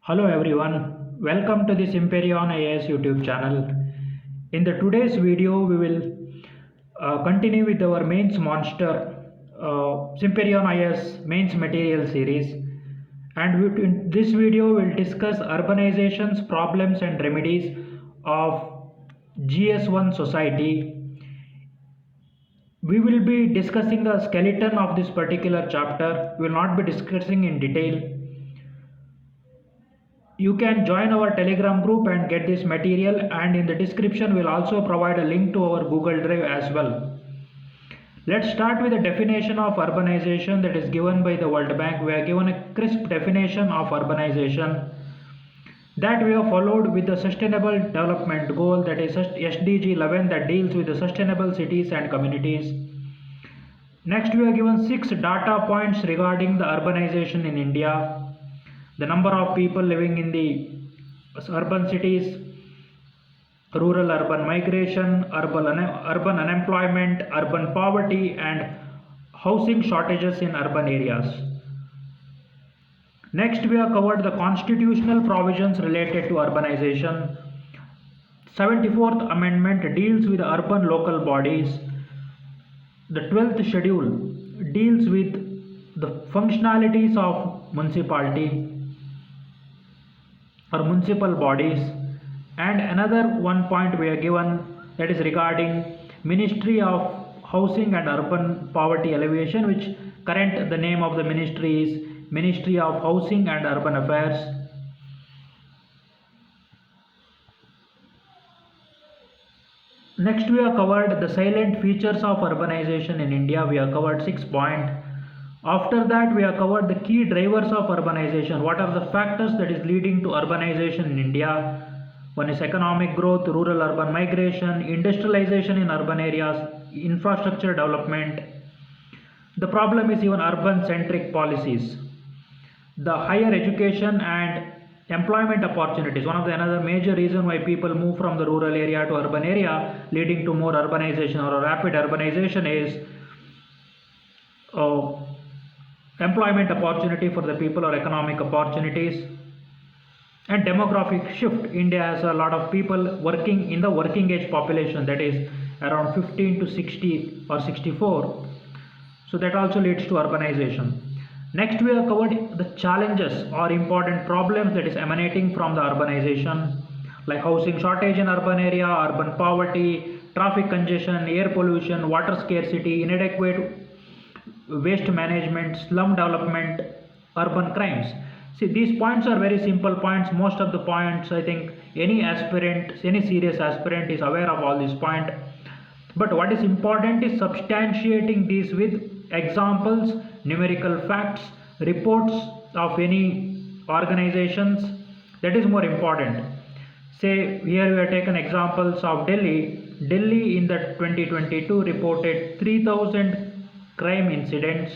Hello everyone, welcome to the Simperion IAS YouTube channel. In the today's video, we will continue with our mains monster Simperion IAS mains material series. And in this video, we'll discuss urbanization's problems and remedies of GS1 society. We will be discussing the skeleton of this particular chapter. We will not be discussing in detail. You can join our Telegram group and get this material, and in the description we'll also provide a link to our Google Drive as well. Let's start with the definition of urbanization that is given by the World Bank. We are given a crisp definition of urbanization that we have followed with the Sustainable Development Goal, that is SDG 11, that deals with the sustainable cities and communities. Next, we are given 6 data points regarding the urbanization in India. The number of people living in the urban cities, rural-urban migration, urban unemployment, urban poverty, and housing shortages in urban areas. Next, we have covered the constitutional provisions related to urbanization. 74th Amendment deals with urban local bodies. The 12th schedule deals with the functionalities of municipality or municipal bodies, and another one point we are given, that is regarding Ministry of Housing and Urban Poverty Alleviation, which current the name of the ministry is Ministry of Housing and Urban Affairs. Next, we have covered the silent features of urbanization in India. We have covered 6 points. After that, we have covered the key drivers of urbanization. What are the factors that is leading to urbanization in India? One is economic growth, rural-urban migration, industrialization in urban areas, infrastructure development. The problem is even urban-centric policies. The higher education and employment opportunities. One of the another major reason why people move from the rural area to urban area, leading to more urbanization or rapid urbanization, is employment opportunity for the people or economic opportunities. And demographic shift. India has a lot of people working in the working age population, that is around 15 to 60 or 64. So that also leads to urbanization. Next, we have covered the challenges or important problems that is emanating from the urbanization, like housing shortage in urban area, urban poverty, traffic congestion, air pollution, water scarcity, inadequate waste management, slum development, urban crimes. See, these points are very simple points. Most of the points, I think any aspirant, any serious aspirant is aware of all these points. But what is important is substantiating these with examples, numerical facts, reports of any organizations. That is more important. Say here we have taken examples of Delhi. Delhi in the 2022 reported 3000 crime incidents.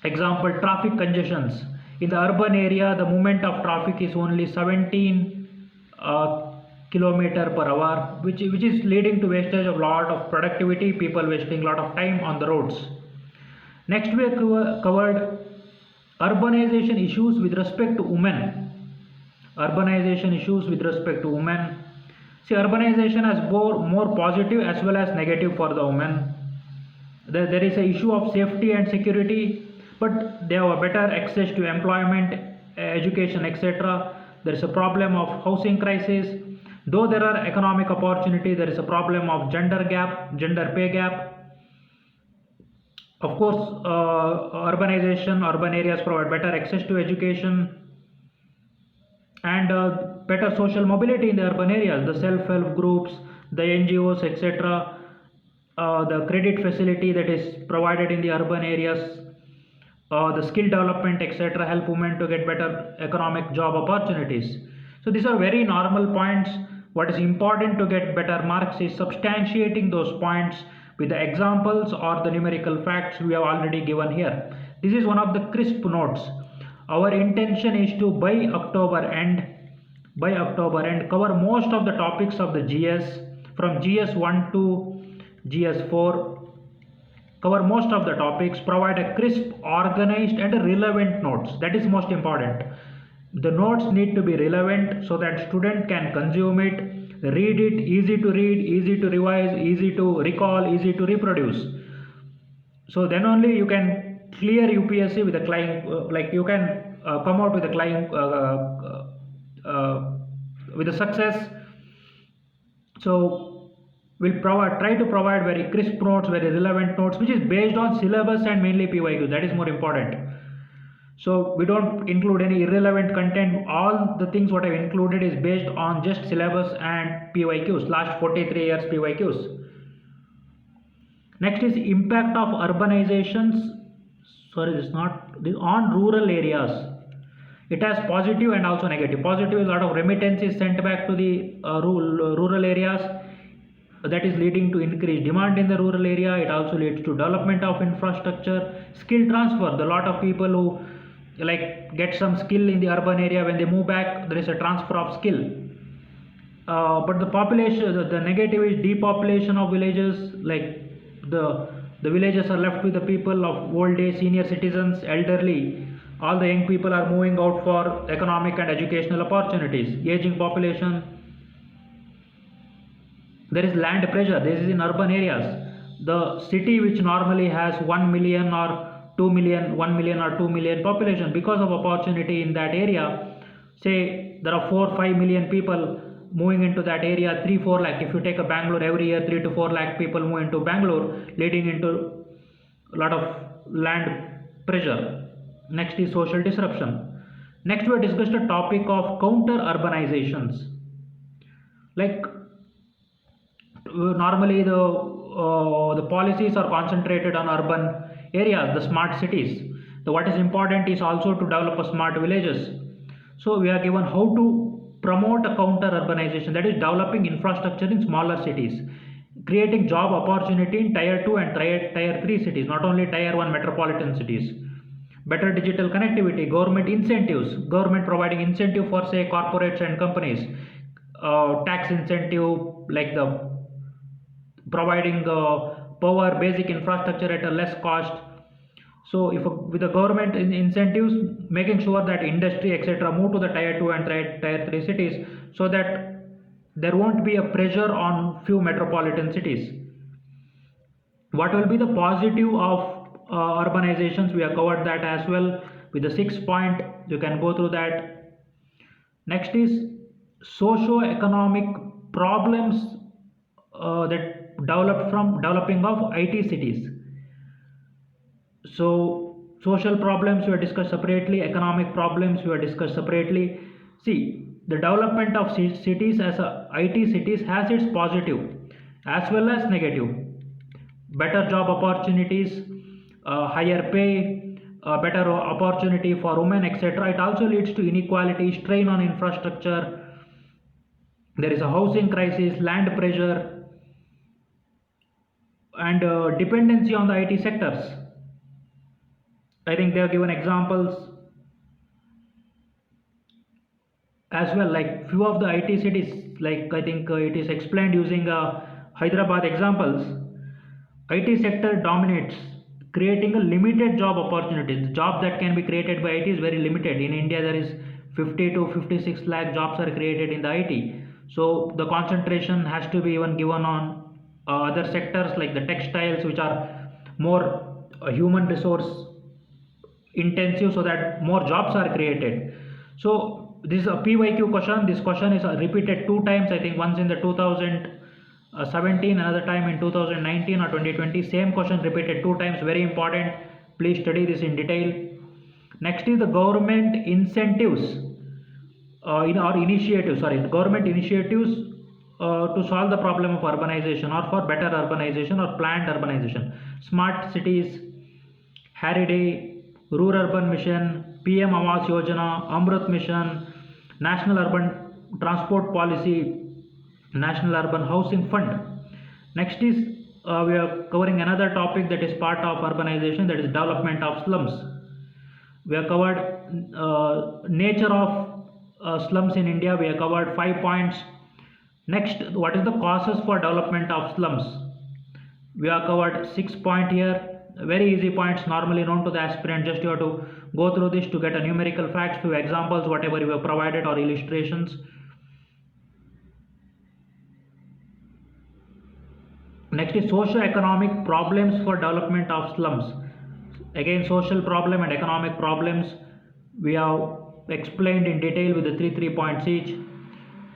Example, traffic congestions. In the urban area, the movement of traffic is only 17 kilometer per hour, which is leading to wastage of lot of productivity, people wasting a lot of time on the roads. Next, we have covered urbanization issues with respect to women. Urbanization issues with respect to women. See, urbanization has more positive as well as negative for the women. There is an issue of safety and security, but they have a better access to employment, education, etc. There is a problem of housing crisis. Though there are economic opportunity, there is a problem of gender pay gap. Of course, urbanization, urban areas provide better access to education and better social mobility in the urban areas. The self-help groups, the NGOs, etc. The credit facility that is provided in the urban areas, the skill development, etc., help women to get better economic job opportunities. So these are very normal points. What is important to get better marks is substantiating those points with the examples or the numerical facts we have already given here. This is one of the crisp notes. Our intention is to by October end cover most of the topics of the GS from GS1 to GS4, cover most of the topics, provide a crisp, organized and relevant notes. That is most important. The notes need to be relevant so that student can consume it, read it, easy to read, easy to revise, easy to recall, easy to reproduce. So then only you can clear UPSC with a flying, like you can come out with a flying, with a success. So we'll try to provide very crisp notes, very relevant notes, which is based on syllabus and mainly PYQ. That is more important. So we don't include any irrelevant content. All the things what I've included is based on just syllabus and PYQs, last 43 years PYQs. Next is impact of urbanizations. Sorry, this is not this on rural areas. It has positive and also negative. Positive is a lot of remittances sent back to the rural areas. That is leading to increased demand in the rural area. It also leads to development of infrastructure, skill transfer. The lot of people who like get some skill in the urban area, when they move back, there is a transfer of skill. But the population, the negative is depopulation of villages. Like the villages are left with the people of old age, senior citizens, elderly. All the young people are moving out for economic and educational opportunities. Aging population. There is land pressure. This is in urban areas. The city which normally has 1 million or 2 million, 1 million or 2 million population, because of opportunity in that area, say there are 4 5 million people moving into that area, 3 4 lakh. If you take a Bangalore, every year 3 to 4 lakh people move into Bangalore, leading into a lot of land pressure. Next is social disruption. Next we discussed the topic of counter urbanizations. Like normally the policies are concentrated on urban areas, the smart cities. What is important is also to develop a smart villages. So we are given how to promote a counter urbanization, that is developing infrastructure in smaller cities, creating job opportunity in tier 2 and tier 3 cities, not only tier 1 metropolitan cities. Better digital connectivity, government incentives, government providing incentive for say corporates and companies, tax incentive like the providing power, basic infrastructure at a less cost. So if with the government incentives, making sure that industry etc move to the tier 2 and tier 3 cities, so that there won't be a pressure on few metropolitan cities. What will be the positive of urbanizations? We have covered that as well with the 6th point. You can go through that. Next is socio-economic problems that developed from developing of IT cities. So social problems we have discussed separately, economic problems we have discussed separately. See, the development of cities as IT cities has its positive as well as negative. Better job opportunities, higher pay, better opportunity for women, etc. It also leads to inequality, strain on infrastructure. There is a housing crisis, land pressure, and dependency on the IT sectors. I think they have given examples as well, like few of the IT cities, like I think it is explained using Hyderabad examples. IT sector dominates, creating a limited job opportunities. The job that can be created by IT is very limited. In India, there is 50 to 56 lakh jobs are created in the IT. So the concentration has to be even given on other sectors like the textiles, which are more human resource intensive, so that more jobs are created. So this is a PYQ question. This question is repeated 2 times, I think once in the 2017, another time in 2019 or 2020. Same question repeated 2 times, very important. Please study this in detail. Next is the government incentives government initiatives to solve the problem of urbanization or for better urbanization or planned urbanization. Smart cities, Harry Rural Urban Mission, PM Awas Yojana, Amrut Mission, National Urban Transport Policy, National Urban Housing Fund. Next is we are covering another topic that is part of urbanization, that is development of slums. We have covered nature of slums in India. We have covered 5 points. Next, what is the causes for development of slums? We have covered 6 points here. very easy points normally known to the aspirant. Just you have to go through this to get a numerical facts, few examples, whatever you have provided, or illustrations. Next is socio-economic problems for development of slums. Again, social problem and economic problems we have explained in detail with the three points each.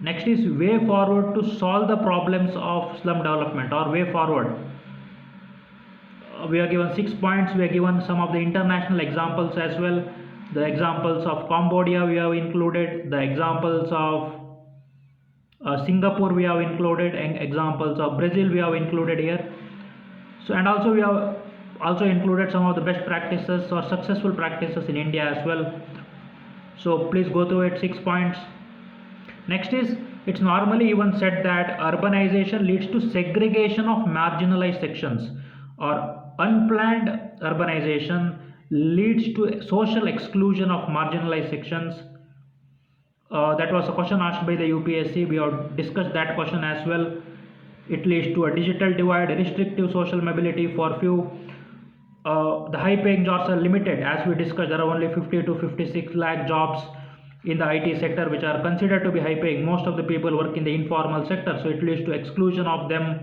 Next is way forward to solve the problems of slum development, or way forward. We are given 6 points. We are given some of the international examples as well. The examples of Cambodia we have included, the examples of Singapore we have included, and examples of Brazil we have included here. So, and also we have also included some of the best practices or successful practices in India as well. So please go through it, 6 points. Next is, it's normally even said that urbanization leads to segregation of marginalized sections, or unplanned urbanization leads to social exclusion of marginalized sections. That was a question asked by the UPSC. We have discussed that question as well. It leads to a digital divide, restrictive social mobility for few. The high paying jobs are limited. As we discussed, there are only 50 to 56 lakh jobs in the IT sector which are considered to be high paying. Most of the people work in the informal sector, so it leads to exclusion of them.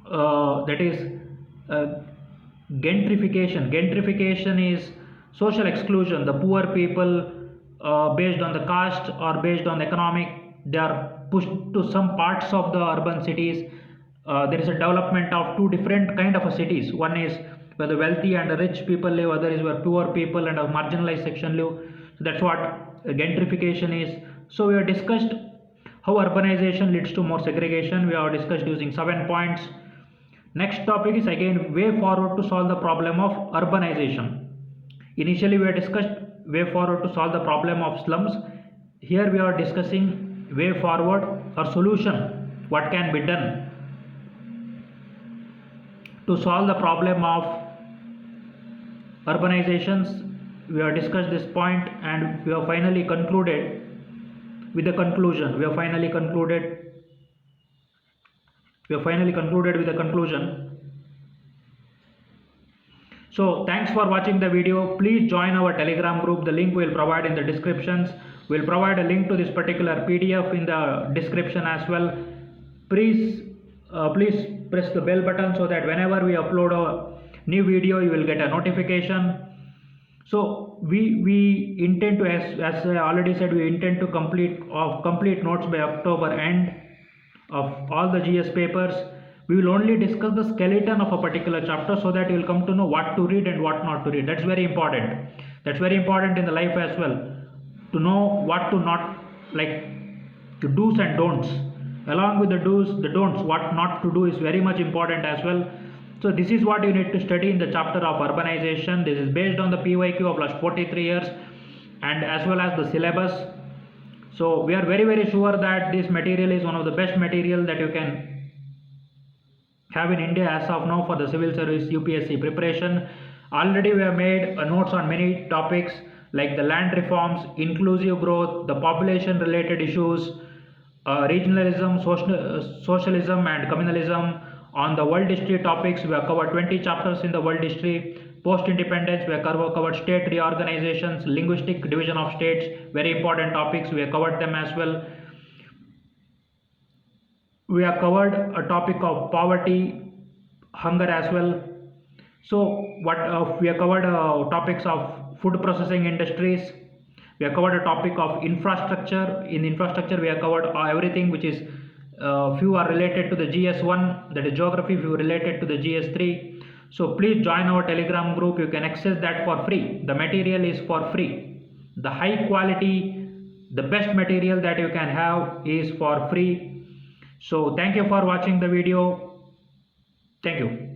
That is gentrification. Gentrification is social exclusion. The poor people, based on the caste or based on economic, they are pushed to some parts of the urban cities. There is a development of two different kind of cities. One is where the wealthy and the rich people live, other is where poor people and a marginalized section live. So that's what gentrification is. So we have discussed how urbanization leads to more segregation. We have discussed using 7 points. Next topic is again way forward to solve the problem of urbanization. Initially we have discussed way forward to solve the problem of slums. Here we are discussing way forward or solution, what can be done to solve the problem of urbanizations. We have discussed this point and we have finally concluded with the conclusion. We have finally concluded with the conclusion. So thanks for watching the video. Please join our Telegram group. The link we will provide in the descriptions. We will provide a link to this particular PDF in the description as well. Please press the bell button so that whenever we upload a new video, you will get a notification. So we intend to, as I already said, we intend to complete notes by October end of all the GS papers. We will only discuss the skeleton of a particular chapter so that you will come to know what to read and what not to read. That's very important. That's very important in the life as well, to know what to not, like the do's and don'ts. Along with the do's, the don'ts, what not to do is very much important as well. So this is what you need to study in the chapter of urbanization. This is based on the PYQ of last 43 years and as well as the syllabus. So we are very sure that this material is one of the best material that you can have in India as of now for the civil service UPSC preparation. Already we have made notes on many topics like the land reforms, inclusive growth, the population related issues, regionalism, socialism and communalism. On the world history topics, we have covered 20 chapters in the world history. Post-independence, we have covered state reorganizations, linguistic division of states, very important topics, we have covered them as well. We have covered a topic of poverty, hunger as well. So we have covered topics of food processing industries. We have covered a topic of infrastructure. In infrastructure, we have covered everything which is few are related to the GS1, that is geography, few related to the GS3. So please join our Telegram group. You can access that for free. The material is for free. The high quality, the best material that you can have is for free. So thank you for watching the video. Thank you.